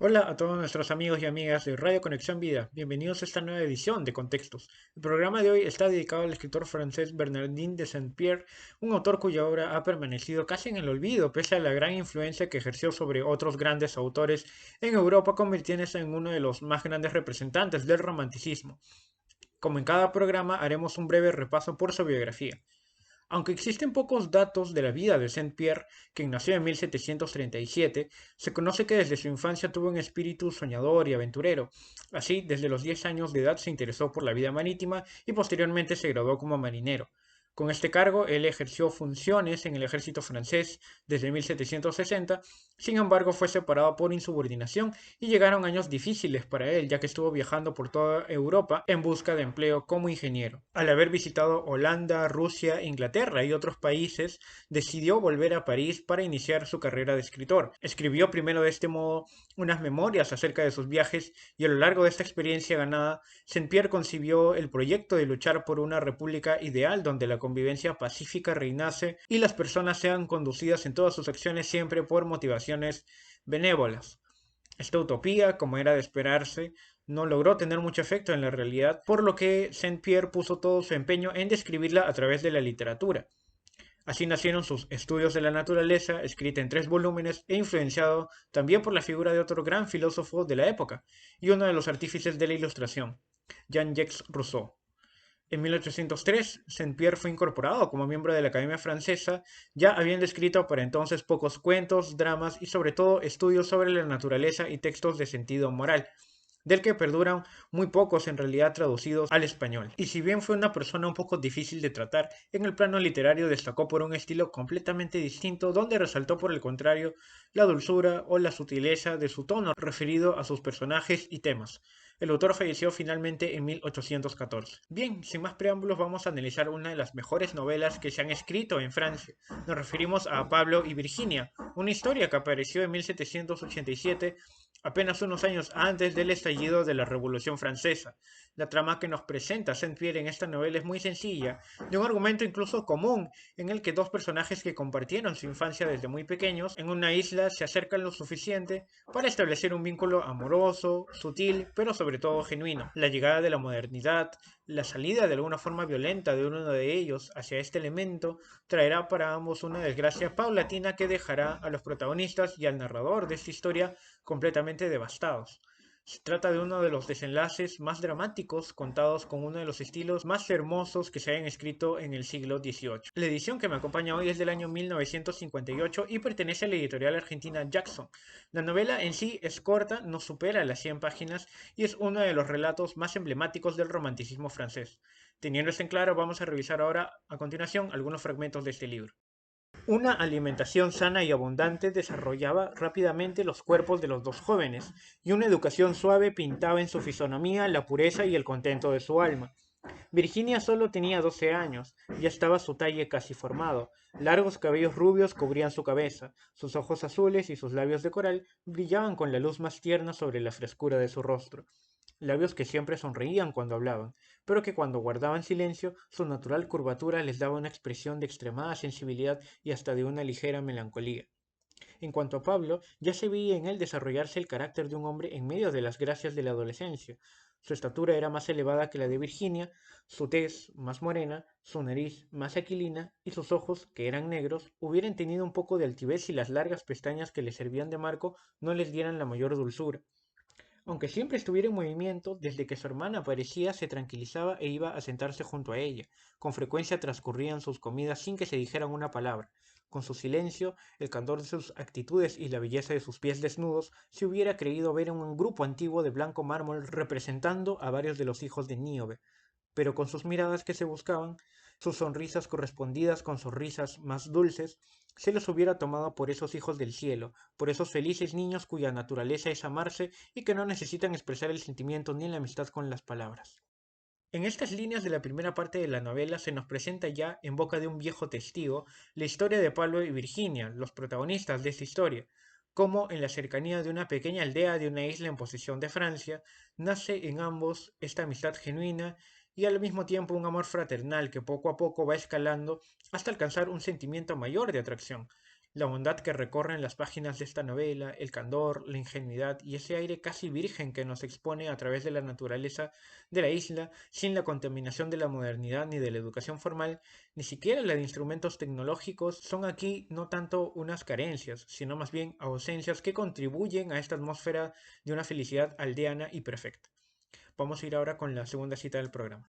Hola a todos nuestros amigos y amigas de Radio Conexión Vida. Bienvenidos a esta nueva edición de Contextos. El programa de hoy está dedicado al escritor francés Bernardin de Saint-Pierre, un autor cuya obra ha permanecido casi en el olvido pese a la gran influencia que ejerció sobre otros grandes autores en Europa, convirtiéndose en uno de los más grandes representantes del romanticismo. Como en cada programa, haremos un breve repaso por su biografía. Aunque existen pocos datos de la vida de Saint-Pierre, quien nació en 1737, se conoce que desde su infancia tuvo un espíritu soñador y aventurero. Así, desde los 10 años de edad se interesó por la vida marítima y posteriormente se graduó como marinero. Con este cargo, él ejerció funciones en el ejército francés desde 1760, sin embargo fue separado por insubordinación y llegaron años difíciles para él, ya que estuvo viajando por toda Europa en busca de empleo como ingeniero. Al haber visitado Holanda, Rusia, Inglaterra y otros países, decidió volver a París para iniciar su carrera de escritor. Escribió primero de este modo unas memorias acerca de sus viajes y a lo largo de esta experiencia ganada, Saint-Pierre concibió el proyecto de luchar por una república ideal donde la convivencia pacífica reinase y las personas sean conducidas en todas sus acciones siempre por motivaciones benévolas. Esta utopía, como era de esperarse, no logró tener mucho efecto en la realidad, por lo que Saint-Pierre puso todo su empeño en describirla a través de la literatura. Así nacieron sus Estudios de la Naturaleza, escrita en 3 volúmenes e influenciado también por la figura de otro gran filósofo de la época y uno de los artífices de la Ilustración, Jean-Jacques Rousseau. En 1803, Saint-Pierre fue incorporado como miembro de la Academia Francesa, ya habiendo escrito para entonces pocos cuentos, dramas y sobre todo estudios sobre la naturaleza y textos de sentido moral, del que perduran muy pocos en realidad traducidos al español. Y si bien fue una persona un poco difícil de tratar, en el plano literario destacó por un estilo completamente distinto, donde resaltó por el contrario la dulzura o la sutileza de su tono referido a sus personajes y temas. El autor falleció finalmente en 1814. Bien, sin más preámbulos vamos a analizar una de las mejores novelas que se han escrito en Francia. Nos referimos a Pablo y Virginia, una historia que apareció en 1787, apenas unos años antes del estallido de la Revolución Francesa. La trama que nos presenta Saint-Pierre en esta novela es muy sencilla, de un argumento incluso común, en el que dos personajes que compartieron su infancia desde muy pequeños en una isla se acercan lo suficiente para establecer un vínculo amoroso, sutil, pero sobre todo genuino. La llegada de la modernidad, la salida de alguna forma violenta de uno de ellos hacia este elemento, traerá para ambos una desgracia paulatina que dejará a los protagonistas y al narrador de esta historia completamente devastados. Se trata de uno de los desenlaces más dramáticos contados con uno de los estilos más hermosos que se hayan escrito en el siglo XVIII. La edición que me acompaña hoy es del año 1958 y pertenece a la editorial argentina Jackson. La novela en sí es corta, no supera las 100 páginas y es uno de los relatos más emblemáticos del romanticismo francés. Teniendo esto en claro, vamos a revisar ahora a continuación algunos fragmentos de este libro. Una alimentación sana y abundante desarrollaba rápidamente los cuerpos de los dos jóvenes, y una educación suave pintaba en su fisonomía la pureza y el contento de su alma. Virginia solo tenía 12 años, ya estaba su talle casi formado. Largos cabellos rubios cubrían su cabeza, sus ojos azules y sus labios de coral brillaban con la luz más tierna sobre la frescura de su rostro. Labios que siempre sonreían cuando hablaban, pero que cuando guardaban silencio, su natural curvatura les daba una expresión de extremada sensibilidad y hasta de una ligera melancolía. En cuanto a Pablo, ya se veía en él desarrollarse el carácter de un hombre en medio de las gracias de la adolescencia. Su estatura era más elevada que la de Virginia, su tez más morena, su nariz más aquilina y sus ojos, que eran negros, hubieran tenido un poco de altivez si las largas pestañas que le servían de marco no les dieran la mayor dulzura. Aunque siempre estuviera en movimiento, desde que su hermana aparecía se tranquilizaba e iba a sentarse junto a ella. Con frecuencia transcurrían sus comidas sin que se dijeran una palabra. Con su silencio, el candor de sus actitudes y la belleza de sus pies desnudos, se hubiera creído ver un grupo antiguo de blanco mármol representando a varios de los hijos de Níobe, pero con sus miradas que se buscaban, sus sonrisas correspondidas con sonrisas más dulces, se los hubiera tomado por esos hijos del cielo, por esos felices niños cuya naturaleza es amarse y que no necesitan expresar el sentimiento ni la amistad con las palabras. En estas líneas de la primera parte de la novela se nos presenta ya, en boca de un viejo testigo, la historia de Pablo y Virginia, los protagonistas de esta historia, cómo en la cercanía de una pequeña aldea de una isla en posesión de Francia, nace en ambos esta amistad genuina y al mismo tiempo un amor fraternal que poco a poco va escalando hasta alcanzar un sentimiento mayor de atracción. La bondad que recorren las páginas de esta novela, el candor, la ingenuidad y ese aire casi virgen que nos expone a través de la naturaleza de la isla, sin la contaminación de la modernidad ni de la educación formal, ni siquiera la de instrumentos tecnológicos, son aquí no tanto unas carencias, sino más bien ausencias que contribuyen a esta atmósfera de una felicidad aldeana y perfecta. Vamos a ir ahora con la segunda cita del programa.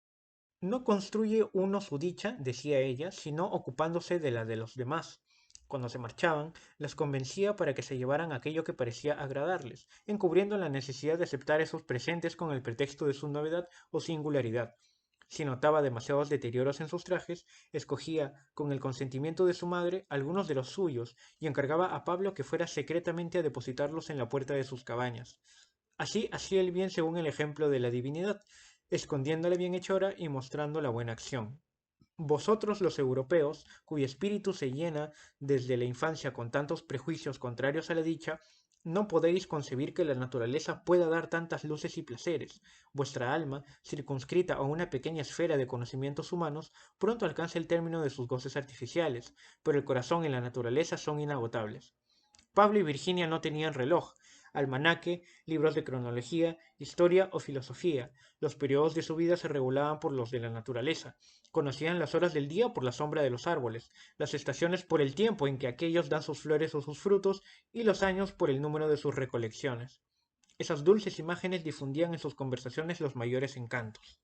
No construye uno su dicha, decía ella, sino ocupándose de la de los demás. Cuando se marchaban, las convencía para que se llevaran aquello que parecía agradarles, encubriendo la necesidad de aceptar esos presentes con el pretexto de su novedad o singularidad. Si notaba demasiados deterioros en sus trajes, escogía, con el consentimiento de su madre, algunos de los suyos y encargaba a Pablo que fuera secretamente a depositarlos en la puerta de sus cabañas. Así hacía el bien según el ejemplo de la divinidad, escondiendo la bienhechora y mostrando la buena acción. Vosotros los europeos, cuyo espíritu se llena desde la infancia con tantos prejuicios contrarios a la dicha, no podéis concebir que la naturaleza pueda dar tantas luces y placeres. Vuestra alma, circunscrita a una pequeña esfera de conocimientos humanos, pronto alcanza el término de sus goces artificiales, pero el corazón y la naturaleza son inagotables. Pablo y Virginia no tenían reloj, almanaque, libros de cronología, historia o filosofía. Los periodos de su vida se regulaban por los de la naturaleza. Conocían las horas del día por la sombra de los árboles, las estaciones por el tiempo en que aquellos dan sus flores o sus frutos, y los años por el número de sus recolecciones. Esas dulces imágenes difundían en sus conversaciones los mayores encantos.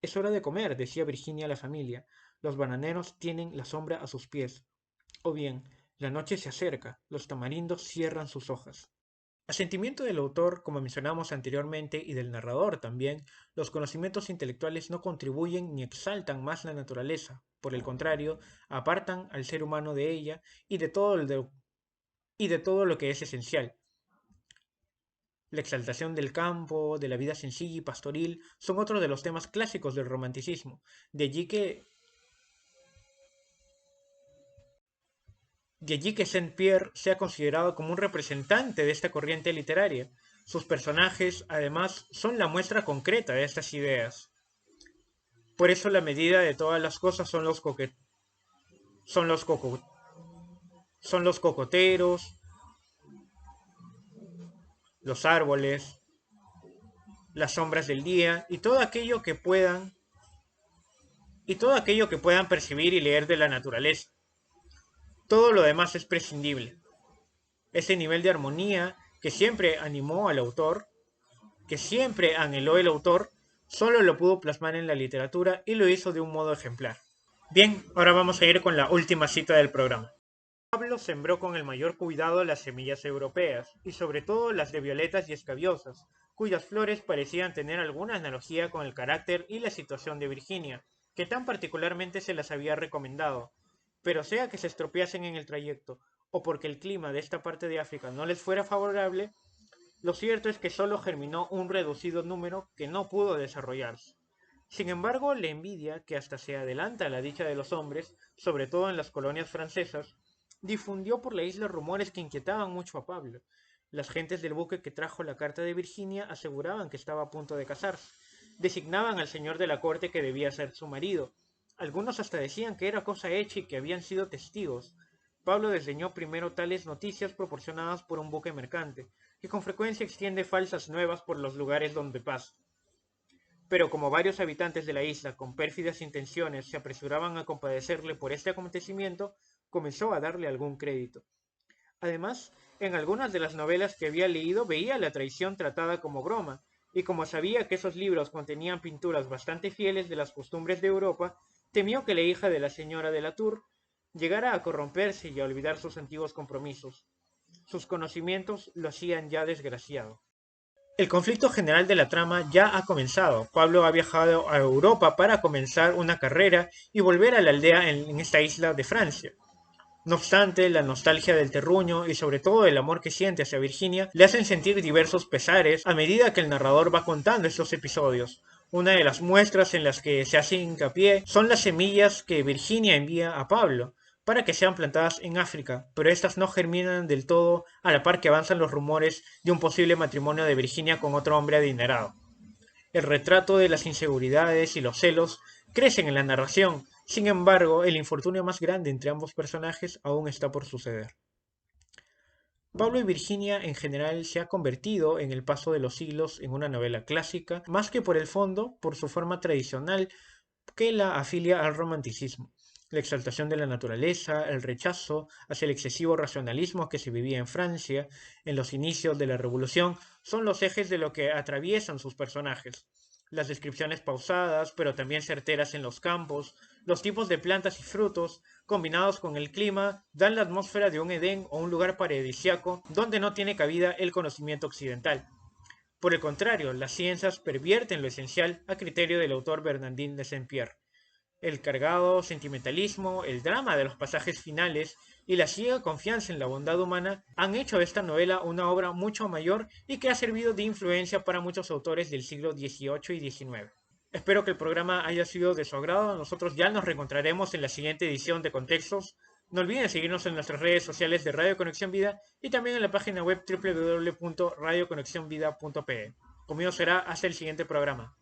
Es hora de comer, decía Virginia a la familia. Los bananeros tienen la sombra a sus pies. O bien, la noche se acerca, los tamarindos cierran sus hojas. A sentimiento del autor, como mencionamos anteriormente, y del narrador también, los conocimientos intelectuales no contribuyen ni exaltan más la naturaleza, por el contrario, apartan al ser humano de ella y de todo lo que es esencial. La exaltación del campo, de la vida sencilla y pastoril, son otro de los temas clásicos del romanticismo. De allí que Saint-Pierre sea considerado como un representante de esta corriente literaria. Sus personajes, además, son la muestra concreta de estas ideas. Por eso la medida de todas las cosas son los, coco son los cocoteros, los árboles, las sombras del día y todo aquello que puedan percibir y leer de la naturaleza. Todo lo demás es prescindible. Ese nivel de armonía que siempre animó al autor, que siempre anheló el autor, solo lo pudo plasmar en la literatura y lo hizo de un modo ejemplar. Bien, ahora vamos a ir con la última cita del programa. Pablo sembró con el mayor cuidado las semillas europeas, y sobre todo las de violetas y escabiosas, cuyas flores parecían tener alguna analogía con el carácter y la situación de Virginia, que tan particularmente se las había recomendado. Pero sea que se estropeasen en el trayecto, o porque el clima de esta parte de África no les fuera favorable, lo cierto es que solo germinó un reducido número que no pudo desarrollarse. Sin embargo, la envidia, que hasta se adelanta a la dicha de los hombres, sobre todo en las colonias francesas, difundió por la isla rumores que inquietaban mucho a Pablo. Las gentes del buque que trajo la carta de Virginia aseguraban que estaba a punto de casarse. Designaban al señor de la corte que debía ser su marido. Algunos hasta decían que era cosa hecha y que habían sido testigos. Pablo desdeñó primero tales noticias proporcionadas por un buque mercante, que con frecuencia extiende falsas nuevas por los lugares donde pasa. Pero como varios habitantes de la isla con pérfidas intenciones se apresuraban a compadecerle por este acontecimiento, comenzó a darle algún crédito. Además, en algunas de las novelas que había leído veía la traición tratada como broma, y como sabía que esos libros contenían pinturas bastante fieles de las costumbres de Europa, temió que la hija de la señora de la Tour llegara a corromperse y a olvidar sus antiguos compromisos. Sus conocimientos lo hacían ya desgraciado. El conflicto general de la trama ya ha comenzado. Pablo ha viajado a Europa para comenzar una carrera y volver a la aldea en esta isla de Francia. No obstante, la nostalgia del terruño y sobre todo el amor que siente hacia Virginia le hacen sentir diversos pesares a medida que el narrador va contando estos episodios. Una de las muestras en las que se hace hincapié son las semillas que Virginia envía a Pablo para que sean plantadas en África, pero estas no germinan del todo a la par que avanzan los rumores de un posible matrimonio de Virginia con otro hombre adinerado. El retrato de las inseguridades y los celos crecen en la narración, Sin embargo, el infortunio más grande entre ambos personajes aún está por suceder. Pablo y Virginia en general se ha convertido en el paso de los siglos en una novela clásica, más que por el fondo, por su forma tradicional que la afilia al romanticismo. La exaltación de la naturaleza, el rechazo hacia el excesivo racionalismo que se vivía en Francia en los inicios de la Revolución son los ejes de lo que atraviesan sus personajes. Las descripciones pausadas, pero también certeras en los campos, los tipos de plantas y frutos, combinados con el clima, dan la atmósfera de un Edén o un lugar paradisíaco donde no tiene cabida el conocimiento occidental. Por el contrario, las ciencias pervierten lo esencial a criterio del autor Bernardin de Saint-Pierre. El cargado sentimentalismo, el drama de los pasajes finales y la ciega confianza en la bondad humana han hecho de esta novela una obra mucho mayor y que ha servido de influencia para muchos autores del siglo XVIII y XIX. Espero que el programa haya sido de su agrado. Nosotros ya nos reencontraremos en la siguiente edición de Contextos. No olviden seguirnos en nuestras redes sociales de Radio Conexión Vida y también en la página web www.radioconexionvida.pe. Conmigo será hasta el siguiente programa.